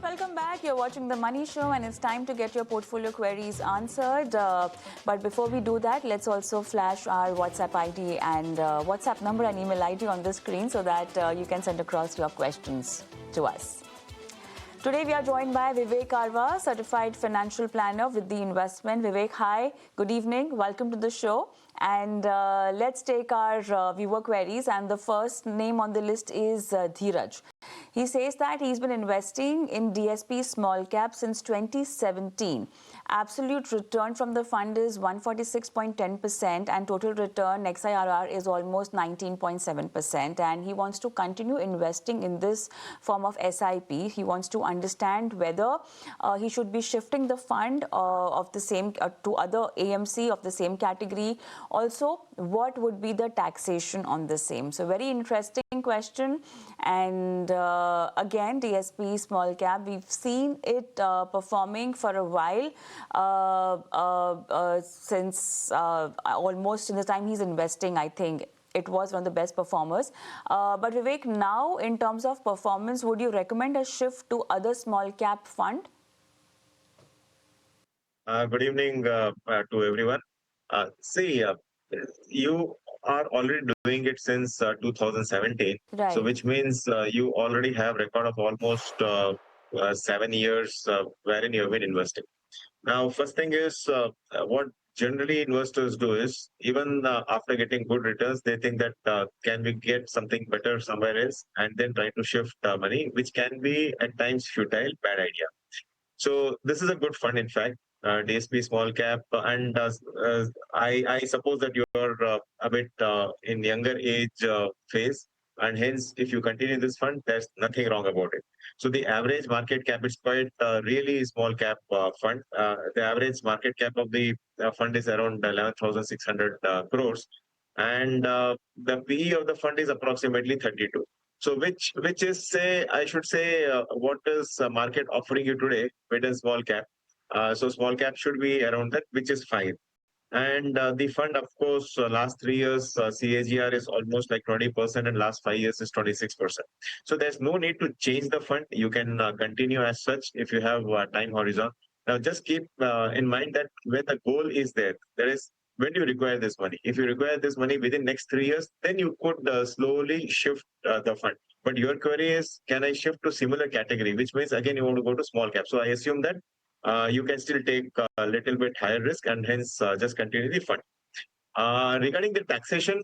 welcome back. You're watching The Money Show and it's time to get your portfolio queries answered. But before we do that, let's also flash our WhatsApp ID and WhatsApp number and email ID on the screen so that you can send across your questions to us. Today we are joined by Vivek Karwa, Certified Financial Planner with The Investment. Vivek, hi, good evening, welcome to the show. And let's take our viewer queries. And the first name on the list is Dheeraj. He says that he's been investing in DSP small cap since 2017. Absolute return from the fund is 146.10% and total return XIRR is almost 19.7%. And he wants to continue investing in this form of SIP. He wants to understand whether he should be shifting the fund of the same to other AMC of the same category. Also, what would be the taxation on the same? So very interesting question. And again, DSP small cap, we've seen it performing for a while since almost in the time he's investing, I think. It was one of the best performers. But Vivek, now in terms of performance, would you recommend a shift to other small cap fund? Good evening to everyone. See, you are already doing it since 2017, so Right. which means you already have record of almost 7 years wherein you have been investing. Now, first thing is what generally investors do is even after getting good returns, they think that can we get something better somewhere else, and then try to shift money, which can be at times futile, bad idea. So this is a good fund, in fact, DSP small cap, and I suppose that you are a bit in younger age phase, and hence if you continue this fund, there's nothing wrong about it. So the average market cap is quite really small cap fund. The average market cap of the fund is around 11,600 crores, and the PE of the fund is approximately 32. So which is, say, I should say, what is market offering you today with a small cap? So small cap should be around that, which is fine. And the fund, of course, last 3 years CAGR is almost like 20%, and last 5 years is 26%. So there's no need to change the fund. You can continue as such if you have time horizon. Now, just keep in mind that when the goal is there, there is when you require this money. If you require this money within next 3 years, then you could slowly shift the fund. But your query is, can I shift to similar category? Which means again you want to go to small cap. So I assume that you can still take a little bit higher risk and hence just continue the fund. Regarding the taxation,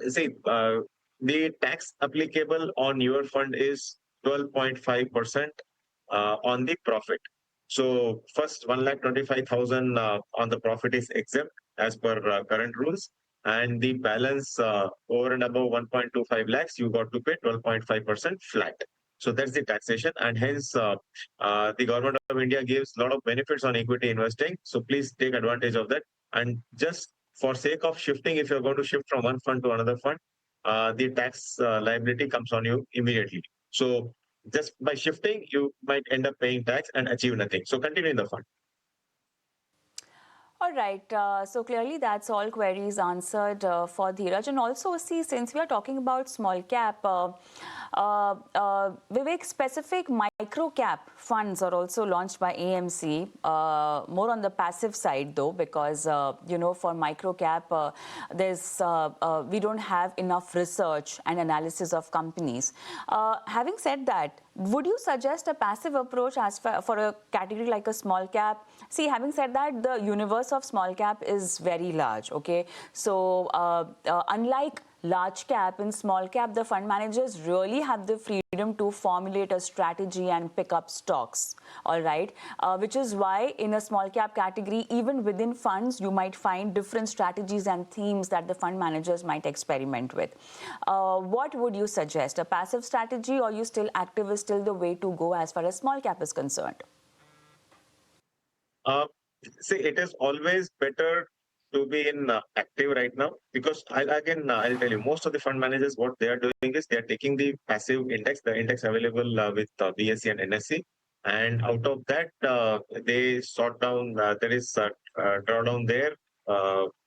see, the tax applicable on your fund is 12.5% on the profit. So first 1,25,000 on the profit is exempt as per current rules, and the balance over and above 1.25 lakhs, you got to pay 12.5% flat. So that's the taxation, and hence the government of India gives a lot of benefits on equity investing. So please take advantage of that. And just for sake of shifting, if you're going to shift from one fund to another fund, the tax liability comes on you immediately. So just by shifting, you might end up paying tax and achieve nothing. So continue in the fund. All right, so clearly that's all queries answered for Dheeraj. And also, see, since we are talking about small cap, Vivek, specific micro cap funds are also launched by AMC, more on the passive side though, because, you know, for micro cap, we don't have enough research and analysis of companies. Having said that, would you suggest a passive approach as for a category like a small cap? See, having said that, the universe of small cap is very large, okay? So unlike large cap, in small cap, the fund managers really have the freedom to formulate a strategy and pick up stocks, all right? Which is why in a small cap category, even within funds, you might find different strategies and themes that the fund managers might experiment with. What would you suggest? A passive strategy, or you still active is still the way to go as far as small cap is concerned? See, it is always better to be in active right now, because I'll tell you, most of the fund managers, what they are doing is they are taking the passive index, the index available with BSE and NSE, and out of that they sort down, there is draw down their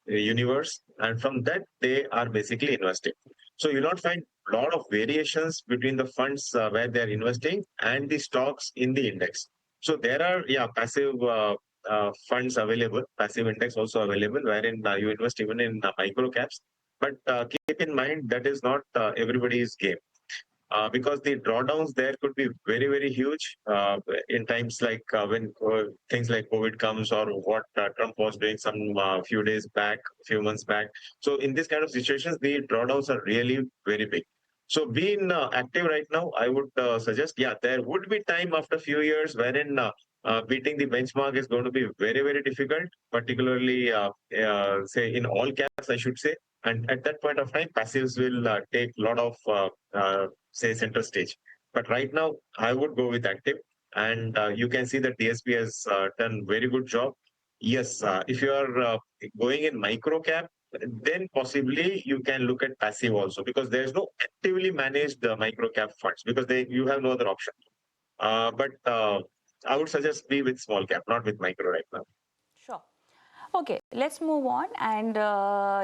universe, and from that they are basically investing. So you'll not find lot of variations between the funds where they're investing and the stocks in the index. So there are, yeah, passive funds available, passive index also available, wherein you invest even in micro caps. But keep in mind that is not everybody's game. Because the drawdowns there could be very, very huge in times like when things like COVID comes, or what Trump was doing some few days back, few months back. So in this kind of situations, the drawdowns are really very big. So being active right now, I would suggest, yeah, there would be time after a few years wherein beating the benchmark is going to be very, very difficult, particularly say in all caps, I should say. And at that point of time, passives will take a lot of say center stage. But right now, I would go with active, and you can see that DSP has done very good job. Yes, if you are going in micro cap, then possibly you can look at passive also, because there is no actively managed micro cap funds, because you have no other option. But I would suggest be with small cap, not with micro right now. Sure. Okay, let's move on and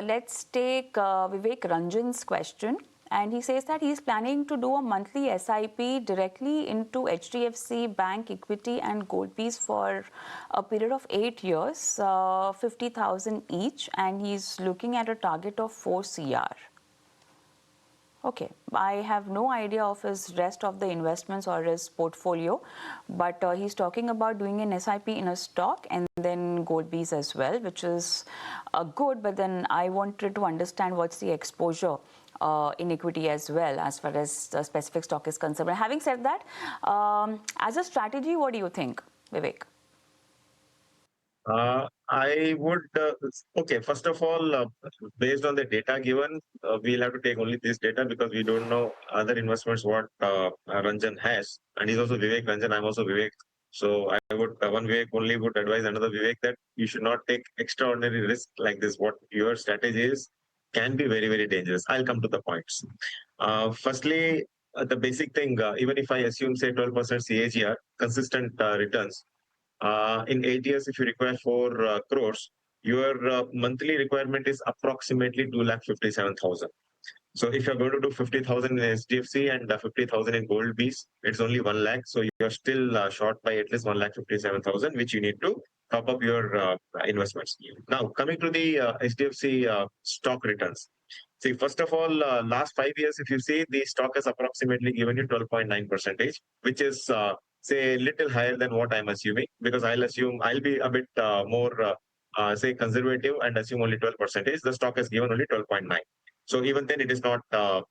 let's take Vivek Ranjan's question. And he says that he's planning to do a monthly SIP directly into HDFC Bank equity and gold piece for a period of 8 years, 50,000 each, and he's looking at a target of 4 CR. Okay, I have no idea of his rest of the investments or his portfolio, but he's talking about doing an SIP in a stock and then gold bees as well, which is good. But then I wanted to understand what's the exposure in equity as well, as far as the specific stock is concerned. But having said that, as a strategy, what do you think, Vivek? I would, okay, first of all, based on the data given, we'll have to take only this data, because we don't know other investments what Ranjan has. And he's also Vivek Ranjan, I'm also Vivek. So I would, one Vivek only would advise another Vivek that you should not take extraordinary risk like this. What your strategy is can be very, very dangerous. I'll come to the points. Firstly, the basic thing, even if I assume, say, 12% CAGR, consistent returns, in 8 years, if you require 4 crores, your monthly requirement is approximately 2,57,000. So if you're going to do 50,000 in SDFC and 50,000 in gold bees, it's only 1 lakh. So you're still short by at least 1,57,000, which you need to top up your investments. Now, coming to the SDFC stock returns. See, first of all, last 5 years, if you see, the stock has approximately given you 12.9 percentage, which is say a little higher than what I'm assuming, because I'll be a bit more say conservative and assume only 12 percentage. The stock has given only 12.9. So even then, it is not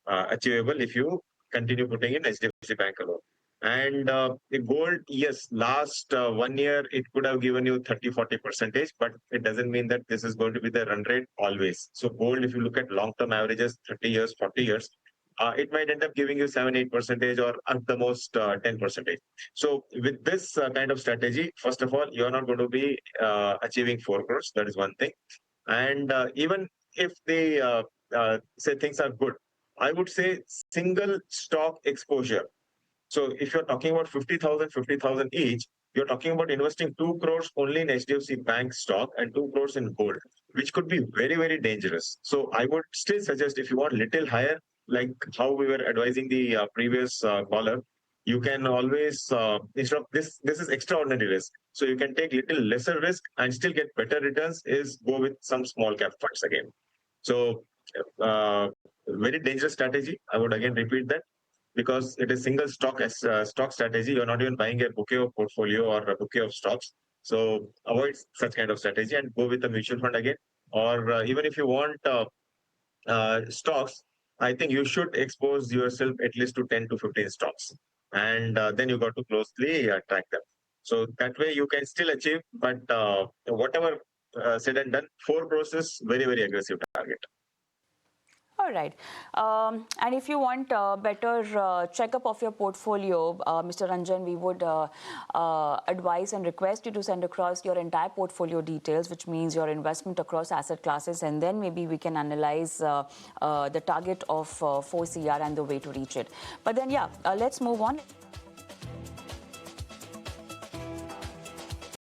achievable if you continue putting in HDFC Bank alone. And the gold, yes, last 1 year, it could have given you 30, 40 percentage, but it doesn't mean that this is going to be the run rate always. So gold, if you look at long-term averages, 30 years, 40 years, it might end up giving you 7, 8 percentage, or at the most 10 percentage. So with this kind of strategy, first of all, you're not going to be achieving 4 crores. That is one thing. And even if the say things are good, I would say single stock exposure. So if you're talking about 50,000 each, you're talking about investing 2 crores only in HDFC Bank stock and 2 crores in gold, which could be very, very dangerous. So I would still suggest, if you want little higher, like how we were advising the previous caller, you can always, instead of this is extraordinary risk. So you can take little lesser risk and still get better returns, is go with some small cap funds again. So very dangerous strategy. I would again repeat that, because it is single stock as stock strategy. You're not even buying a bouquet of portfolio or a bouquet of stocks. So avoid such kind of strategy and go with a mutual fund again. Or even if you want stocks, I think you should expose yourself at least to 10 to 15 stocks. And then you got to closely track them. So that way you can still achieve, but whatever said and done, 4 crores is very, very aggressive target. All right. And if you want a better checkup of your portfolio, Mr. Ranjan, we would advise and request you to send across your entire portfolio details, which means your investment across asset classes, and then maybe we can analyze the target of 4 CR and the way to reach it. But then, yeah, let's move on.